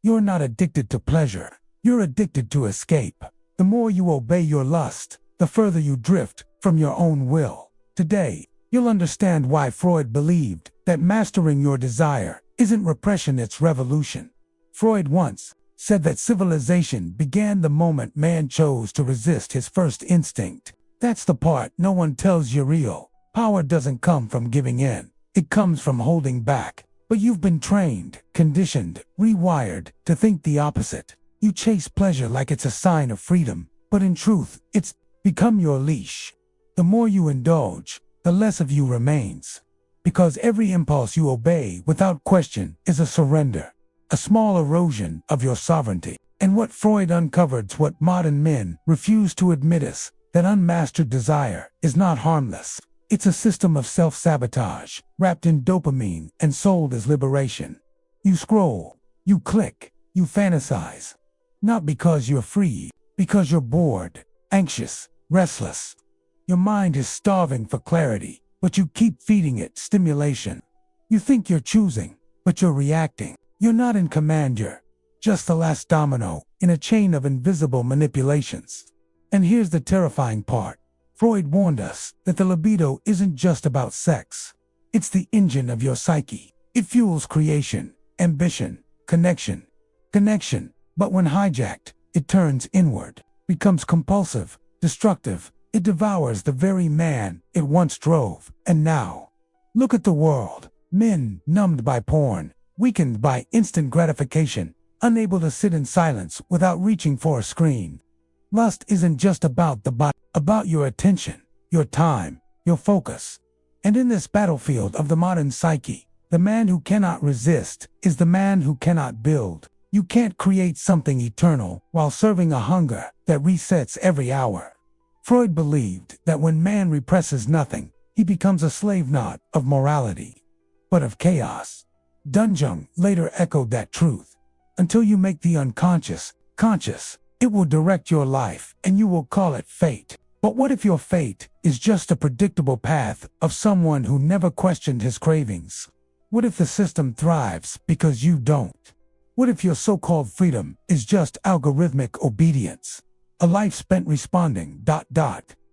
You're not addicted to pleasure. You're addicted to escape. The more you obey your lust, the further you drift from your own will. Today, you'll understand why Freud believed that mastering your desire isn't repression, it's revolution. Freud once said that civilization began the moment man chose to resist his first instinct. That's the part no one tells you real. Power doesn't come from giving in. It comes from holding back. But you've been trained, conditioned, rewired to think the opposite. You chase pleasure like it's a sign of freedom, but in truth, it's become your leash. The more you indulge, the less of you remains. Because every impulse you obey without question is a surrender, a small erosion of your sovereignty. And what Freud uncovered, what modern men refuse to admit, is that unmastered desire is not harmless. It's a system of self-sabotage, wrapped in dopamine and sold as liberation. You scroll, you click, you fantasize. Not because you're free, because you're bored, anxious, restless. Your mind is starving for clarity, but you keep feeding it stimulation. You think you're choosing, but you're reacting. You're not in command, you're just the last domino in a chain of invisible manipulations. And here's the terrifying part. Freud warned us that the libido isn't just about sex. It's the engine of your psyche. It fuels creation, ambition, connection. But when hijacked, it turns inward, becomes compulsive, destructive. It devours the very man it once drove. And now, look at the world. Men numbed by porn, weakened by instant gratification, unable to sit in silence without reaching for a screen. Lust isn't just about the body, about your attention, your time, your focus. And in this battlefield of the modern psyche, the man who cannot resist is the man who cannot build. You can't create something eternal while serving a hunger that resets every hour. Freud believed that when man represses nothing, he becomes a slave not of morality, but of chaos. Jung later echoed that truth. Until you make the unconscious conscious, it will direct your life, and you will call it fate. But what if your fate is just a predictable path of someone who never questioned his cravings? What if the system thrives because you don't? What if your so-called freedom is just algorithmic obedience? A life spent responding,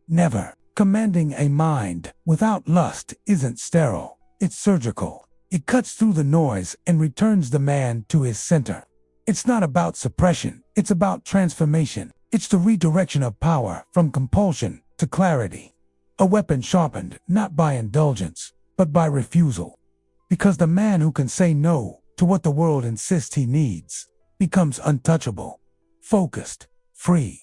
never. Commanding a mind without lust isn't sterile, it's surgical. It cuts through the noise and returns the man to his center. It's not about suppression, it's about transformation. It's the redirection of power from compulsion to clarity. A weapon sharpened not by indulgence, but by refusal. Because the man who can say no to what the world insists he needs becomes untouchable, focused, free.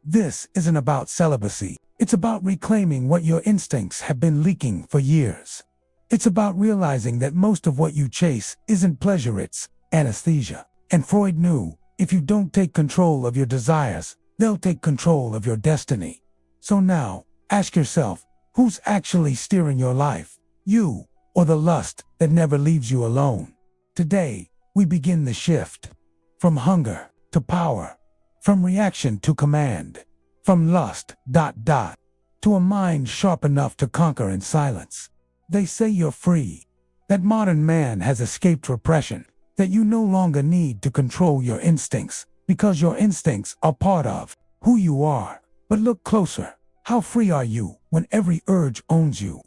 This isn't about celibacy. It's about reclaiming what your instincts have been leaking for years. It's about realizing that most of what you chase isn't pleasure, it's anesthesia. And Freud knew, if you don't take control of your desires, they'll take control of your destiny. So now, ask yourself, who's actually steering your life? You, or the lust that never leaves you alone? Today, we begin the shift. From hunger to power. From reaction to command. From lust, to a mind sharp enough to conquer in silence. They say you're free. That modern man has escaped repression. That you no longer need to control your instincts, because your instincts are part of who you are. But look closer. How free are you when every urge owns you?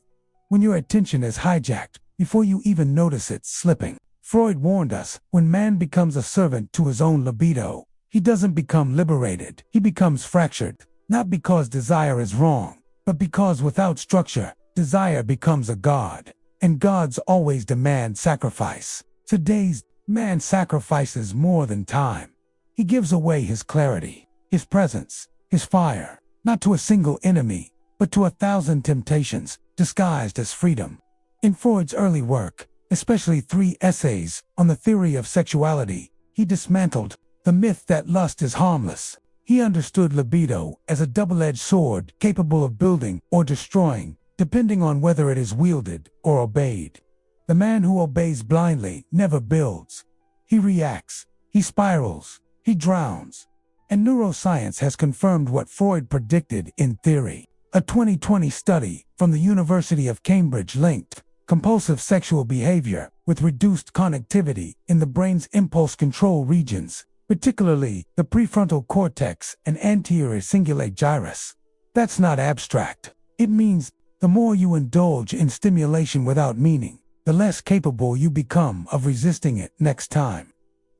When your attention is hijacked before you even notice it slipping. Freud warned us, when man becomes a servant to his own libido, he doesn't become liberated, he becomes fractured. Not because desire is wrong, but because without structure, desire becomes a god. And gods always demand sacrifice. Today's man sacrifices more than time. He gives away his clarity, his presence, his fire, not to a single enemy, but to 1,000 temptations disguised as freedom. In Freud's early work, especially 3 essays on the theory of sexuality, he dismantled the myth that lust is harmless. He understood libido as a double-edged sword capable of building or destroying, depending on whether it is wielded or obeyed. The man who obeys blindly never builds. He reacts, he spirals, he drowns. And neuroscience has confirmed what Freud predicted in theory. A 2020 study from the University of Cambridge linked compulsive sexual behavior with reduced connectivity in the brain's impulse control regions, particularly the prefrontal cortex and anterior cingulate gyrus. That's not abstract. It means the more you indulge in stimulation without meaning, the less capable you become of resisting it next time.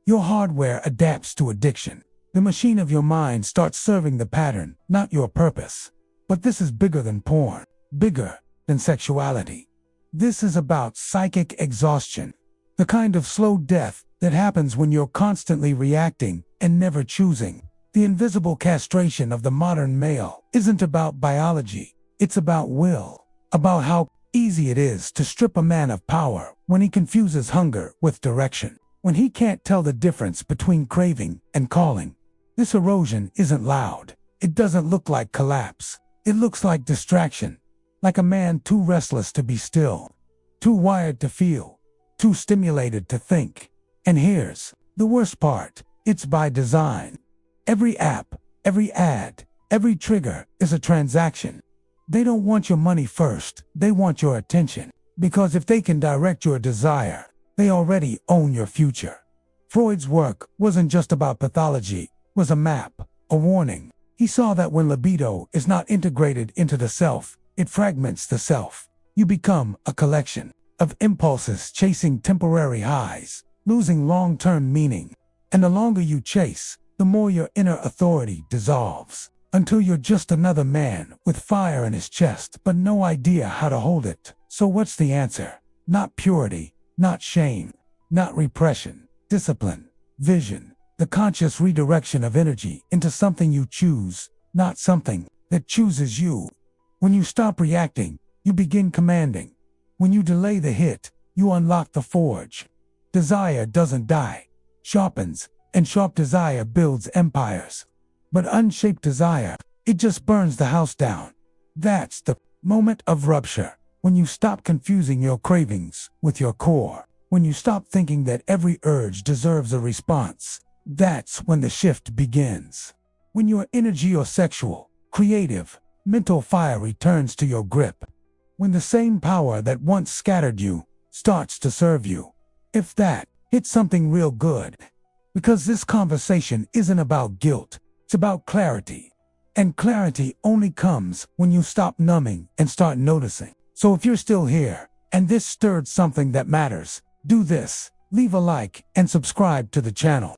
Your hardware adapts to addiction. The machine of your mind starts serving the pattern, not your purpose. But this is bigger than porn, bigger than sexuality. This is about psychic exhaustion, the kind of slow death that happens when you're constantly reacting and never choosing. The invisible castration of the modern male isn't about biology, it's about will, about how easy it is to strip a man of power when he confuses hunger with direction, when he can't tell the difference between craving and calling. This erosion isn't loud. It doesn't look like collapse. It looks like distraction, like a man too restless to be still, too wired to feel, too stimulated to think. And here's the worst part. It's by design. Every app, every ad, every trigger is a transaction. They don't want your money first. They want your attention. Because if they can direct your desire, they already own your future. Freud's work wasn't just about pathology. It was a map, a warning. He saw that when libido is not integrated into the self, it fragments the self. You become a collection of impulses chasing temporary highs, losing long-term meaning. And the longer you chase, the more your inner authority dissolves, until you're just another man with fire in his chest but no idea how to hold it. So what's the answer? Not purity, not shame, not repression, discipline, vision, the conscious redirection of energy into something you choose, not something that chooses you. When you stop reacting, you begin commanding. When you delay the hit, you unlock the forge. Desire doesn't die, sharpens, and sharp desire builds empires. But unshaped desire, it just burns the house down. That's the moment of rupture, when you stop confusing your cravings with your core, when you stop thinking that every urge deserves a response. That's when the shift begins. When your energy or sexual, creative, mental fire returns to your grip. When the same power that once scattered you starts to serve you. If that, hit something real good. Because this conversation isn't about guilt, it's about clarity. And clarity only comes when you stop numbing and start noticing. So if you're still here, and this stirred something that matters, do this, leave a like and subscribe to the channel.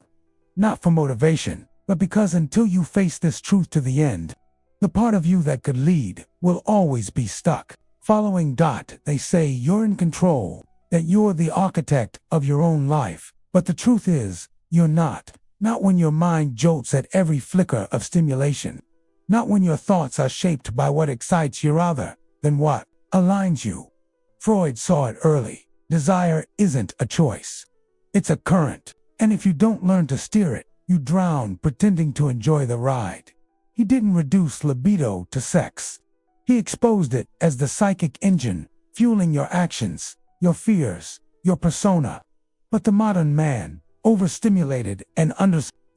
Not for motivation, but because until you face this truth to the end, the part of you that could lead will always be stuck. Following. They say you're in control, that you're the architect of your own life, but the truth is, you're not. Not when your mind jolts at every flicker of stimulation. Not when your thoughts are shaped by what excites you rather than what aligns you. Freud saw it early. Desire isn't a choice. It's a current. And if you don't learn to steer it, you drown pretending to enjoy the ride. He didn't reduce libido to sex. He exposed it as the psychic engine, fueling your actions, your fears, your persona. But the modern man, overstimulated and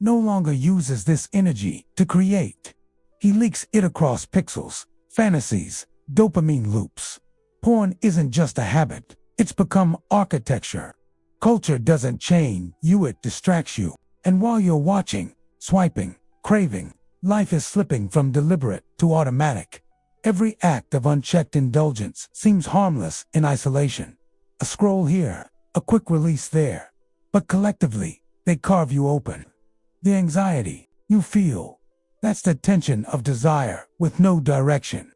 no longer uses this energy to create. He leaks it across pixels, fantasies, dopamine loops. Porn isn't just a habit, it's become architecture. Culture doesn't chain you, it distracts you. And while you're watching, swiping, craving, life is slipping from deliberate to automatic. Every act of unchecked indulgence seems harmless in isolation. A scroll here, a quick release there. But collectively, they carve you open. The anxiety you feel, that's the tension of desire with no direction.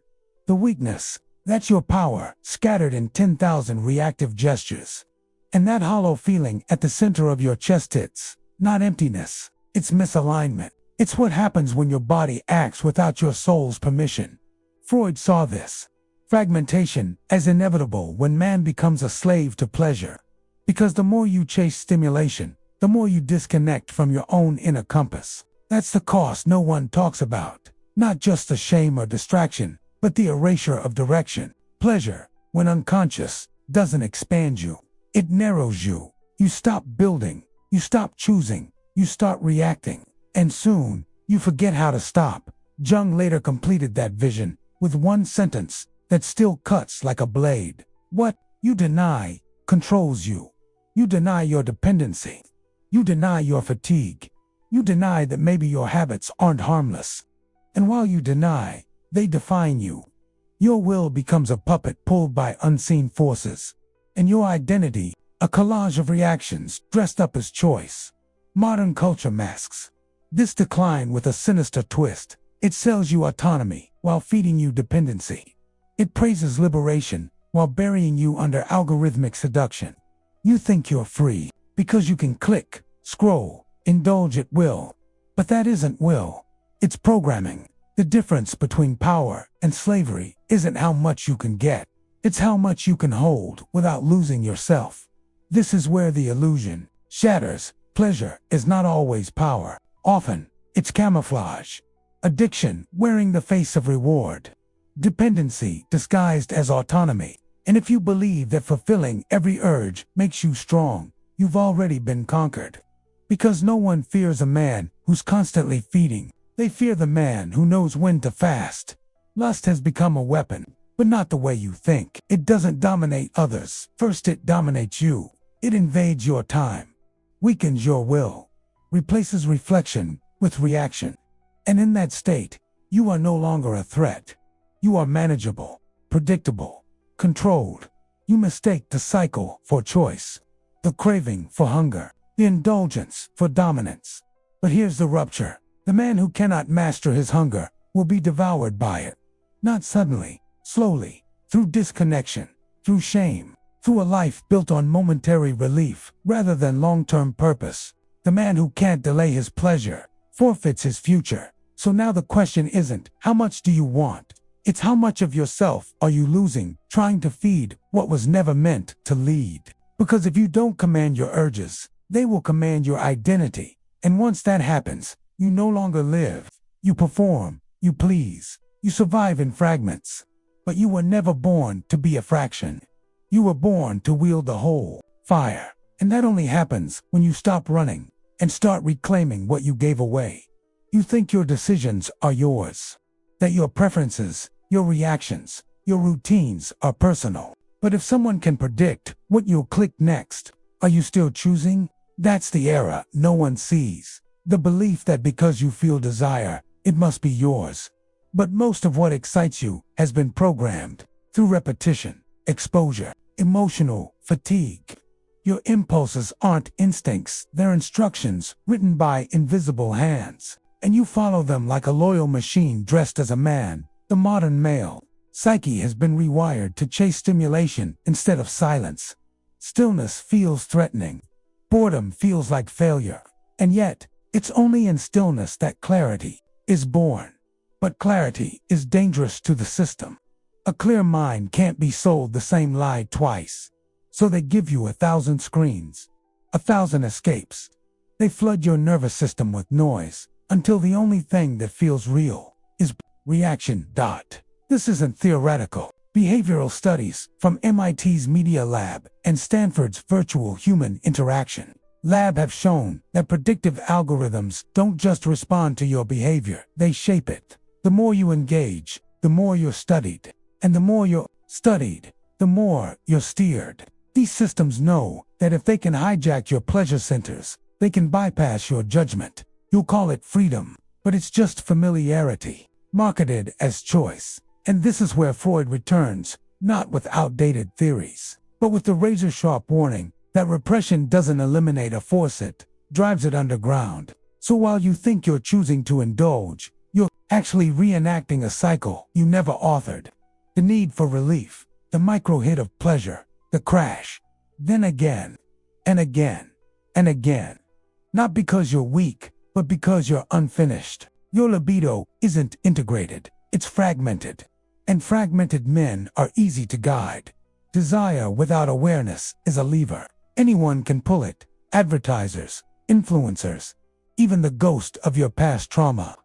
The weakness, that's your power scattered in 10,000 reactive gestures. And that hollow feeling at the center of your chest, it's not emptiness, it's misalignment. It's what happens when your body acts without your soul's permission. Freud saw this fragmentation as inevitable when man becomes a slave to pleasure. Because the more you chase stimulation, the more you disconnect from your own inner compass. That's the cost no one talks about. Not just the shame or distraction, but the erasure of direction. Pleasure, when unconscious, doesn't expand you. It narrows you. You stop building. You stop choosing. You start reacting. And soon, you forget how to stop. Jung later completed that vision with one sentence that still cuts like a blade. What you deny controls you. You deny your dependency. You deny your fatigue. You deny that maybe your habits aren't harmless. And while you deny, they define you. Your will becomes a puppet pulled by unseen forces. And your identity, a collage of reactions dressed up as choice. Modern culture masks this decline with a sinister twist. It sells you autonomy while feeding you dependency. It praises liberation while burying you under algorithmic seduction. You think you're free because you can click, scroll, indulge at will. But that isn't will. It's programming. The difference between power and slavery isn't how much you can get. It's how much you can hold without losing yourself. This is where the illusion shatters. Pleasure is not always power. Often, it's camouflage. Addiction wearing the face of reward. Dependency disguised as autonomy. And if you believe that fulfilling every urge makes you strong, you've already been conquered. Because no one fears a man who's constantly feeding. They fear the man who knows when to fast. Lust has become a weapon, but not the way you think. It doesn't dominate others. First it dominates you. It invades your time, weakens your will, replaces reflection with reaction. And in that state, you are no longer a threat. You are manageable, predictable, controlled. You mistake the cycle for choice, the craving for hunger, the indulgence for dominance. But here's the rupture. The man who cannot master his hunger will be devoured by it. Not suddenly, slowly, through disconnection, through shame, through a life built on momentary relief rather than long-term purpose. The man who can't delay his pleasure forfeits his future. So now the question isn't, how much do you want? It's how much of yourself are you losing trying to feed what was never meant to lead? Because if you don't command your urges, they will command your identity. And once that happens, you no longer live. You perform, you please, you survive in fragments. But you were never born to be a fraction. You were born to wield the whole fire. And that only happens when you stop running and start reclaiming what you gave away. You think your decisions are yours, that your preferences, your reactions, your routines are personal. But if someone can predict what you'll click next, are you still choosing? That's the error no one sees. The belief that because you feel desire, it must be yours. But most of what excites you has been programmed through repetition, exposure, emotional fatigue. Your impulses aren't instincts, they're instructions written by invisible hands. And you follow them like a loyal machine dressed as a man. The modern male psyche has been rewired to chase stimulation instead of silence. Stillness feels threatening. Boredom feels like failure. And yet, it's only in stillness that clarity is born. But clarity is dangerous to the system. A clear mind can't be sold the same lie twice. So they give you 1,000 screens, 1,000 escapes. They flood your nervous system with noise until the only thing that feels real is reaction. This isn't theoretical. Behavioral studies from MIT's Media Lab and Stanford's Virtual Human Interaction Lab have shown that predictive algorithms don't just respond to your behavior, they shape it. The more you engage, the more you're studied. And the more you're studied, the more you're steered. These systems know that if they can hijack your pleasure centers, they can bypass your judgment. You'll call it freedom, but it's just familiarity, marketed as choice. And this is where Freud returns, not with outdated theories, but with the razor-sharp warning that repression doesn't eliminate a force, it drives it underground. So while you think you're choosing to indulge, you're actually reenacting a cycle you never authored. The need for relief, the micro-hit of pleasure, the crash, then again, and again, and again. Not because you're weak, but because you're unfinished. Your libido isn't integrated, it's fragmented. And fragmented men are easy to guide. Desire without awareness is a lever. Anyone can pull it. Advertisers, influencers, even the ghost of your past trauma.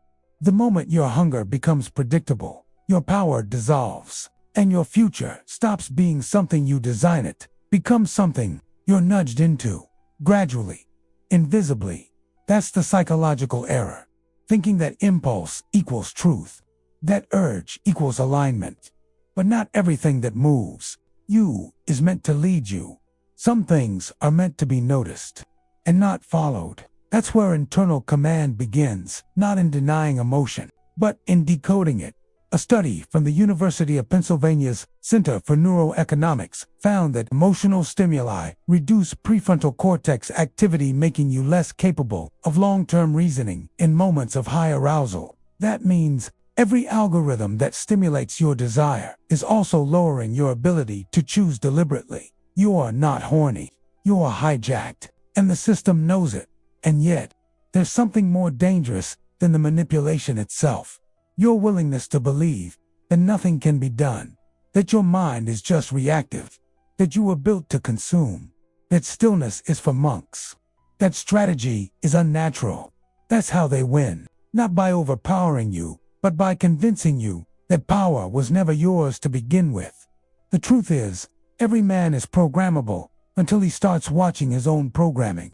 The moment your hunger becomes predictable, your power dissolves, and your future stops being something you design it, becomes something you're nudged into, gradually, invisibly. That's the psychological error. Thinking that impulse equals truth, that urge equals alignment. But not everything that moves You is meant to lead you. Some things are meant to be noticed and not followed. That's where internal command begins, not in denying emotion, but in decoding it. A study from the University of Pennsylvania's Center for Neuroeconomics found that emotional stimuli reduce prefrontal cortex activity, making you less capable of long-term reasoning in moments of high arousal. That means every algorithm that stimulates your desire is also lowering your ability to choose deliberately. You are not horny. You are hijacked, and the system knows it. And yet, there's something more dangerous than the manipulation itself. Your willingness to believe that nothing can be done, that your mind is just reactive, that you were built to consume, that stillness is for monks, that strategy is unnatural. That's how they win, not by overpowering you, but by convincing you that power was never yours to begin with. The truth is, every man is programmable until he starts watching his own programming,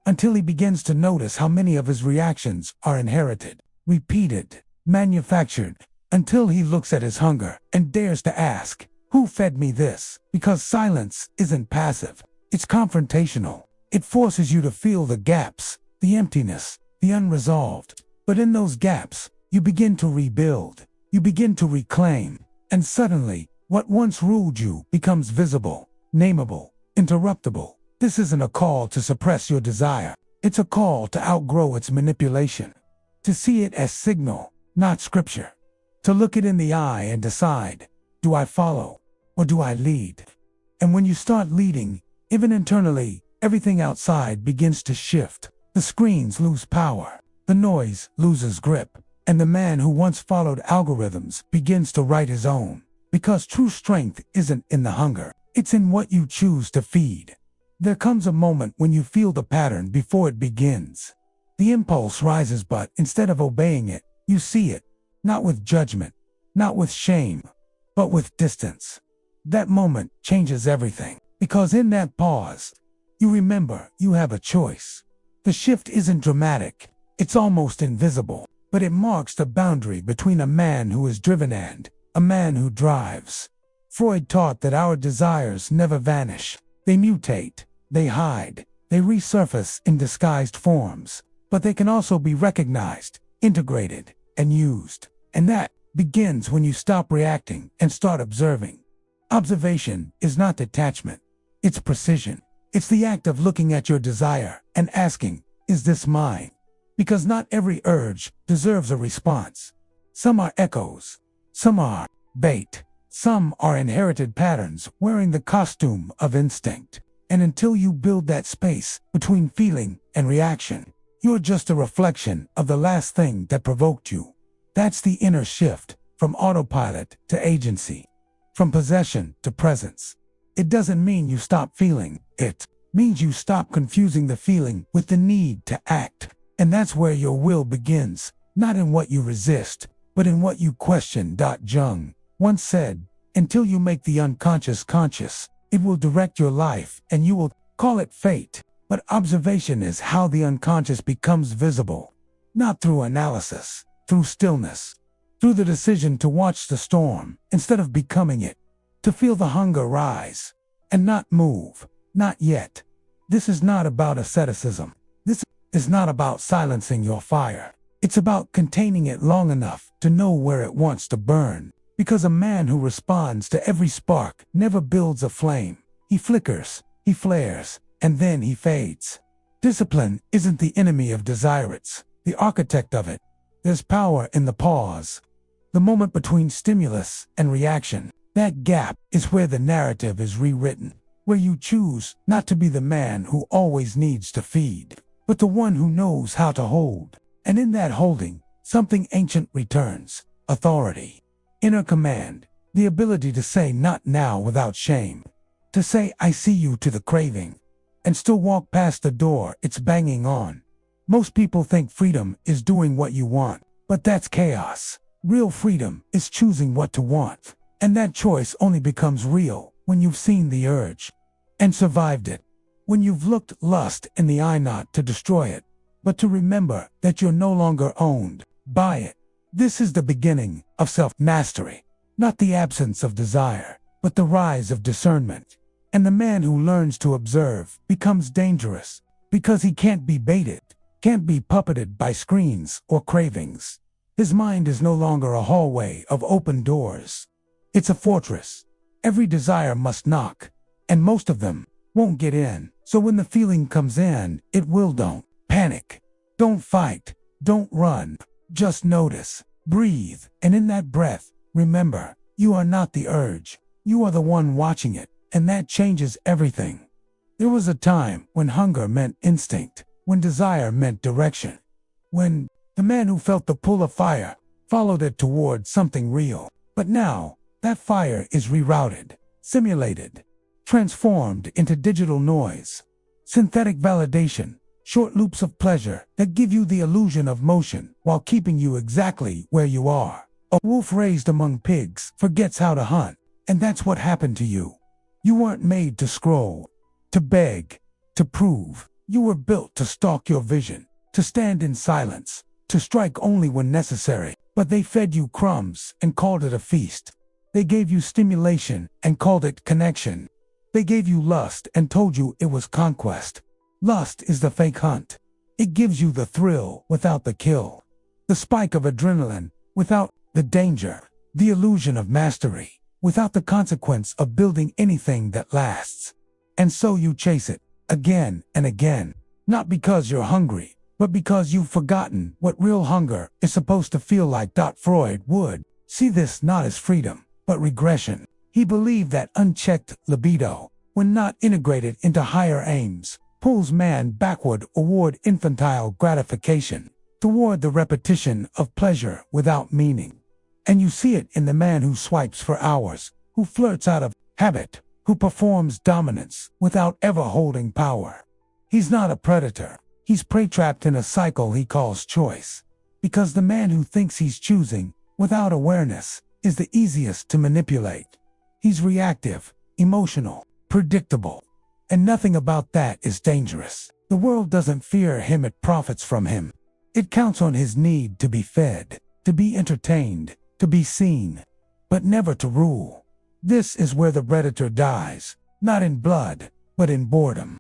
until he begins to notice how many of his reactions are inherited, repeated, manufactured, until he looks at his hunger and dares to ask, who fed me this? Because silence isn't passive, it's confrontational. It forces you to feel the gaps, the emptiness, the unresolved. But in those gaps, you begin to rebuild, you begin to reclaim, and suddenly, what once ruled you becomes visible, nameable, interruptible. This isn't a call to suppress your desire, it's a call to outgrow its manipulation, to see it as signal, not scripture, to look it in the eye and decide, do I follow or do I lead? And when you start leading, even internally, everything outside begins to shift. The screens lose power, the noise loses grip, and the man who once followed algorithms begins to write his own. Because true strength isn't in the hunger, it's in what you choose to feed. There comes a moment when you feel the pattern before it begins. The impulse rises, but instead of obeying it, you see it, not with judgment, not with shame, but with distance. That moment changes everything, because in that pause, you remember you have a choice. The shift isn't dramatic, it's almost invisible, but it marks the boundary between a man who is driven and a man who drives. Freud taught that our desires never vanish, they mutate. They hide, they resurface in disguised forms, but they can also be recognized, integrated, and used. And that begins when you stop reacting and start observing. Observation is not detachment, it's precision. It's the act of looking at your desire and asking, is this mine? Because not every urge deserves a response. Some are echoes, some are bait, some are inherited patterns wearing the costume of instinct. And until you build that space between feeling and reaction, you're just a reflection of the last thing that provoked you. That's the inner shift, from autopilot to agency, from possession to presence. It doesn't mean you stop feeling, it means you stop confusing the feeling with the need to act. And that's where your will begins, not in what you resist, but in what you question. Jung once said, until you make the unconscious conscious, it will direct your life, and you will call it fate. But observation is how the unconscious becomes visible. Not through analysis, through stillness, through the decision to watch the storm instead of becoming it, to feel the hunger rise, and not move, not yet. This is not about asceticism. This is not about silencing your fire. It's about containing it long enough to know where it wants to burn. Because a man who responds to every spark never builds a flame. He flickers, he flares, and then he fades. Discipline isn't the enemy of desire, it's the architect of it. There's power in the pause, the moment between stimulus and reaction. That gap is where the narrative is rewritten, where you choose not to be the man who always needs to feed, but the one who knows how to hold. And in that holding, something ancient returns, authority. Inner command, the ability to say not now without shame, to say I see you to the craving, and still walk past the door it's banging on. Most people think freedom is doing what you want, but that's chaos. Real freedom is choosing what to want, and that choice only becomes real when you've seen the urge and survived it, when you've looked lust in the eye, not to destroy it, but to remember that you're no longer owned by it. This is the beginning of self-mastery, not the absence of desire, but the rise of discernment. And the man who learns to observe becomes dangerous because he can't be baited, can't be puppeted by screens or cravings. His mind is no longer a hallway of open doors. It's a fortress. Every desire must knock, and most of them won't get in. So when the feeling comes in, it will. Don't panic. Don't fight. Don't run. Just notice, breathe, and in that breath, remember, you are not the urge. You are the one watching it, and that changes everything. There was a time when hunger meant instinct, when desire meant direction, when the man who felt the pull of fire followed it toward something real. But now, that fire is rerouted, simulated, transformed into digital noise, synthetic validation, short loops of pleasure that give you the illusion of motion while keeping you exactly where you are. A wolf raised among pigs forgets how to hunt, and that's what happened to you. You weren't made to scroll, to beg, to prove. You were built to stalk your vision, to stand in silence, to strike only when necessary. But they fed you crumbs and called it a feast. They gave you stimulation and called it connection. They gave you lust and told you it was conquest. Lust is the fake hunt. It gives you the thrill without the kill, the spike of adrenaline without the danger, the illusion of mastery without the consequence of building anything that lasts. And so you chase it again and again, not because you're hungry, but because you've forgotten what real hunger is supposed to feel like. Freud would see this not as freedom, but regression. He believed that unchecked libido, when not integrated into higher aims, pulls man backward toward infantile gratification, toward the repetition of pleasure without meaning. And you see it in the man who swipes for hours, who flirts out of habit, who performs dominance without ever holding power. He's not a predator. He's prey-trapped in a cycle he calls choice, because the man who thinks he's choosing without awareness is the easiest to manipulate. He's reactive, emotional, predictable, and nothing about that is dangerous. The world doesn't fear him, it profits from him. It counts on his need to be fed, to be entertained, to be seen, but never to rule. This is where the predator dies, not in blood, but in boredom.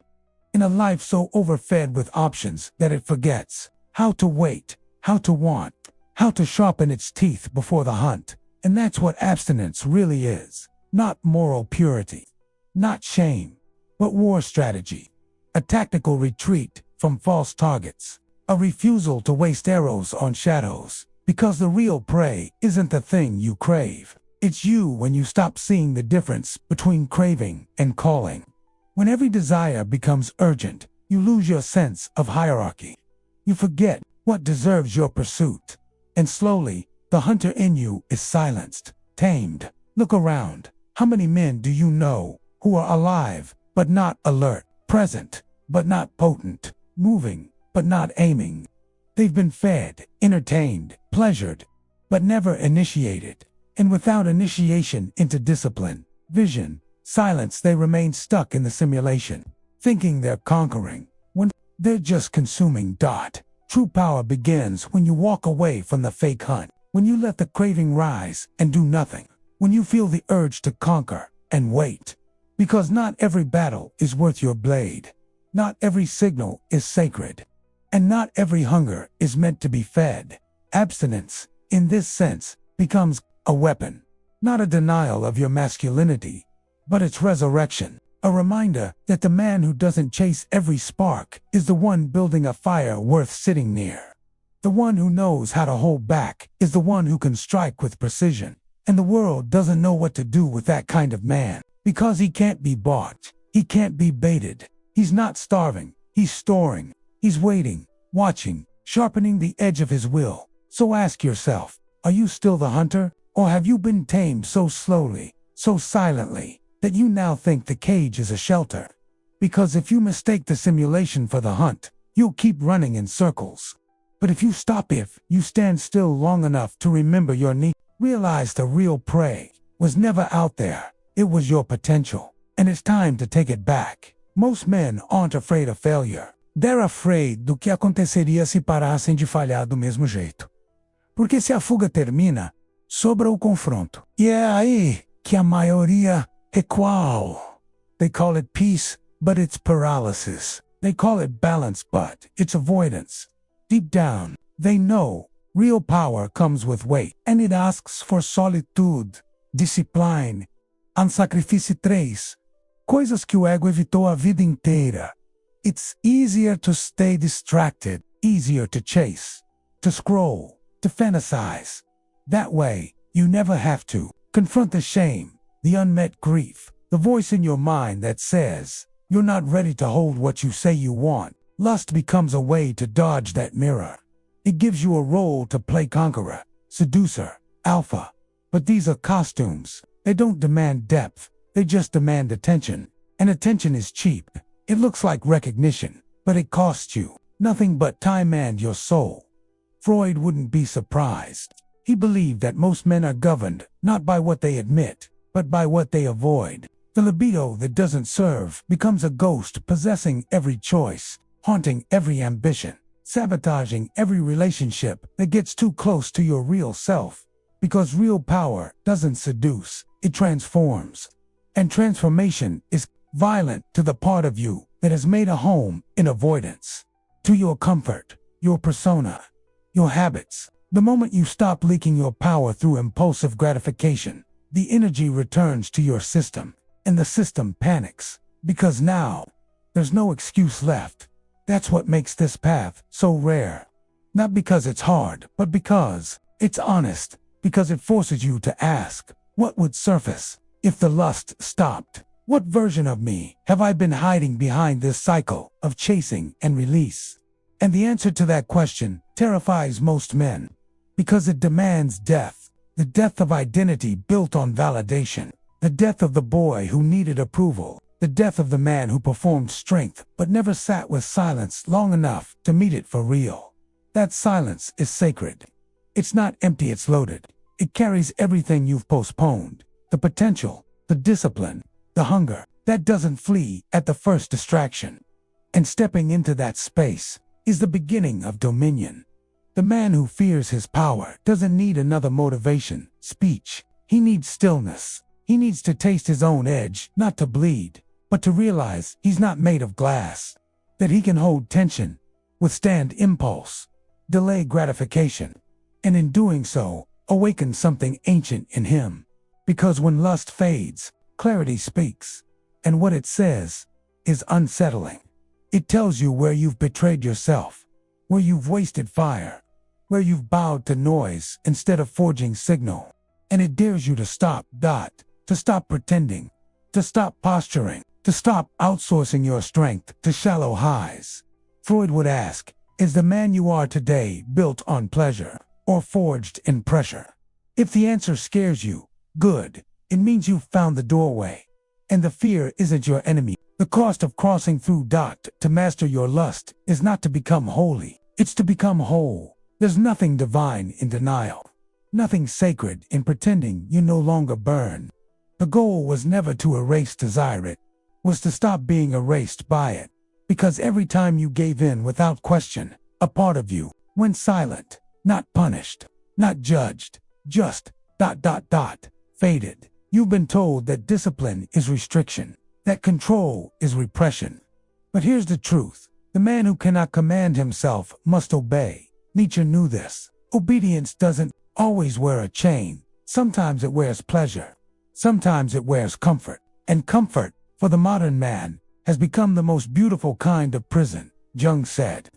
In a life so overfed with options that it forgets how to wait, how to want, how to sharpen its teeth before the hunt. And that's what abstinence really is. Not moral purity, not shame, but war strategy. A tactical retreat from false targets. A refusal to waste arrows on shadows. Because the real prey isn't the thing you crave. It's you when you stop seeing the difference between craving and calling. When every desire becomes urgent, you lose your sense of hierarchy. You forget what deserves your pursuit. And slowly, the hunter in you is silenced, tamed. Look around. How many men do you know who are alive, but not alert, present, but not potent, moving, but not aiming? They've been fed, entertained, pleasured, but never initiated. And without initiation into discipline, vision, silence, they remain stuck in the simulation, thinking they're conquering, when they're just consuming. True power begins when you walk away from the fake hunt, when you let the craving rise and do nothing, when you feel the urge to conquer and wait. Because not every battle is worth your blade, not every signal is sacred, and not every hunger is meant to be fed. Abstinence, in this sense, becomes a weapon, not a denial of your masculinity, but its resurrection, a reminder that the man who doesn't chase every spark is the one building a fire worth sitting near. The one who knows how to hold back is the one who can strike with precision, and the world doesn't know what to do with that kind of man, because he can't be bought, he can't be baited. He's not starving, he's storing, he's waiting, watching, sharpening the edge of his will. So ask yourself, are you still the hunter, or have you been tamed so slowly, so silently, that you now think the cage is a shelter? Because if you mistake the simulation for the hunt, you'll keep running in circles. But if you stand still long enough to remember your need, realize the real prey was never out there, it was your potential, and it's time to take it back. Most men aren't afraid of failure. They're afraid do que aconteceria se parassem de falhar do mesmo jeito. Porque se a fuga termina, sobra o confronto. E é aí que a maioria é qual. They call it peace, but it's paralysis. They call it balance, but it's avoidance. Deep down, they know real power comes with weight, and it asks for solitude, discipline, and sacrifício. Três coisas que o ego evitou a vida inteira. It's easier to stay distracted, easier to chase, to scroll, to fantasize. That way, you never have to confront the shame, the unmet grief, the voice in your mind that says you're not ready to hold what you say you want. Lust becomes a way to dodge that mirror. It gives you a role to play: conqueror, seducer, alpha. But these are costumes. They don't demand depth. They just demand attention. And attention is cheap. It looks like recognition, but it costs you nothing but time and your soul. Freud wouldn't be surprised. He believed that most men are governed not by what they admit, but by what they avoid. The libido that doesn't serve becomes a ghost, possessing every choice, haunting every ambition, sabotaging every relationship that gets too close to your real self. Because real power doesn't seduce, it transforms. And transformation is violent to the part of you that has made a home in avoidance, to your comfort, your persona, your habits. The moment you stop leaking your power through impulsive gratification, the energy returns to your system, and the system panics, because now there's no excuse left. That's what makes this path so rare. Not because it's hard, but because it's honest, because it forces you to ask, what would surface if the lust stopped? What version of me have I been hiding behind this cycle of chasing and release? And the answer to that question terrifies most men, because it demands death, the death of identity built on validation, the death of the boy who needed approval, the death of the man who performed strength but never sat with silence long enough to meet it for real. That silence is sacred. It's not empty, it's loaded. It carries everything you've postponed, the potential, the discipline, the hunger that doesn't flee at the first distraction. And stepping into that space is the beginning of dominion. The man who fears his power doesn't need another motivation, speech. He needs stillness. He needs to taste his own edge, not to bleed, but to realize he's not made of glass, that he can hold tension, withstand impulse, delay gratification, and in doing so, awaken something ancient in him. Because when lust fades, clarity speaks, and what it says is unsettling. It tells you where you've betrayed yourself, where you've wasted fire, where you've bowed to noise instead of forging signal. And it dares you to stop, to stop pretending, to stop posturing, to stop outsourcing your strength to shallow highs. Freud would ask, is the man you are today built on pleasure or forged in pressure? If the answer scares you, good. It means you've found the doorway. And the fear isn't your enemy. The cost of crossing through to master your lust is not to become holy. It's to become whole. There's nothing divine in denial. Nothing sacred in pretending you no longer burn. The goal was never to erase desire, it was to stop being erased by it. Because every time you gave in without question, a part of you went silent, not punished, not judged, just faded. You've been told that discipline is restriction, that control is repression. But here's the truth. The man who cannot command himself must obey. Nietzsche knew this. Obedience doesn't always wear a chain. Sometimes it wears pleasure. Sometimes it wears comfort. And comfort, for the modern man, has become the most beautiful kind of prison. Jung said,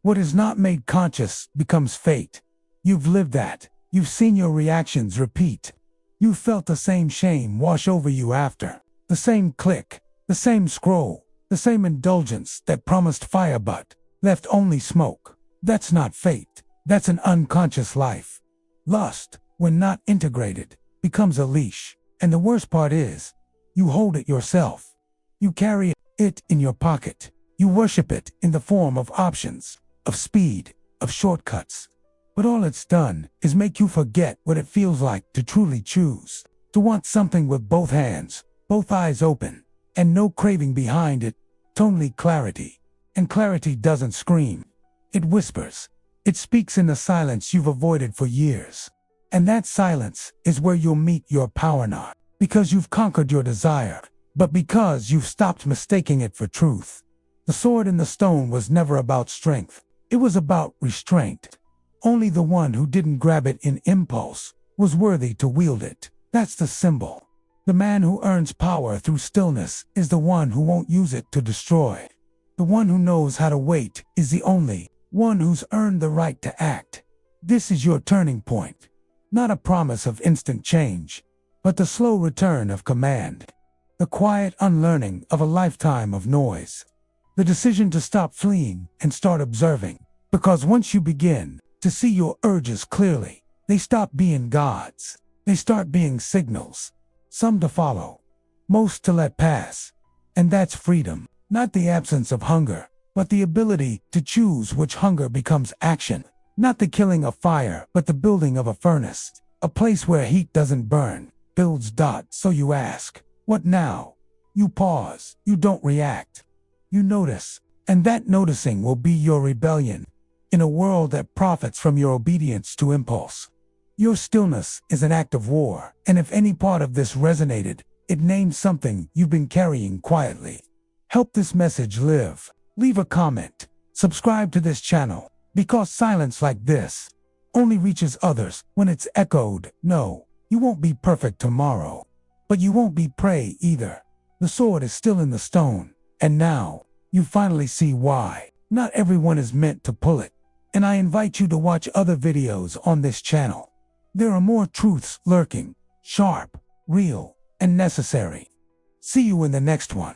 what is not made conscious becomes fate. You've lived that. You've seen your reactions repeat. You've felt the same shame wash over you after. The same click, the same scroll, the same indulgence that promised fire but left only smoke. That's not fate. That's an unconscious life. Lust, when not integrated, becomes a leash. And the worst part is, you hold it yourself. You carry it in your pocket. You worship it in the form of options, of speed, of shortcuts. But all it's done is make you forget what it feels like to truly choose, to want something with both hands, both eyes open, and no craving behind it, only clarity. And clarity doesn't scream. It whispers. It speaks in the silence you've avoided for years. And that silence is where you'll meet your power knot. because you've conquered your desire, but because you've stopped mistaking it for truth. The sword in the stone was never about strength. It was about restraint. Only the one who didn't grab it in impulse was worthy to wield it. That's the symbol. The man who earns power through stillness is the one who won't use it to destroy. The one who knows how to wait is the only one who's earned the right to act. This is your turning point. Not a promise of instant change, but the slow return of command. The quiet unlearning of a lifetime of noise. The decision to stop fleeing and start observing. Because once you begin to see your urges clearly, they stop being gods. They start being signals. Some to follow, most to let pass. And that's freedom. Not the absence of hunger, but the ability to choose which hunger becomes action. Not the killing of fire, but the building of a furnace. A place where heat doesn't burn, builds dots. So you ask, what now? You pause, you don't react. You notice, and that noticing will be your rebellion. In a world that profits from your obedience to impulse. Your stillness is an act of war, and if any part of this resonated, it names something you've been carrying quietly. Help this message live. Leave a comment. Subscribe to this channel, because silence like this only reaches others when it's echoed. No, you won't be perfect tomorrow, but you won't be prey either. The sword is still in the stone, and now you finally see why. Not everyone is meant to pull it, and I invite you to watch other videos on this channel. There are more truths lurking, sharp, real, and necessary. See you in the next one.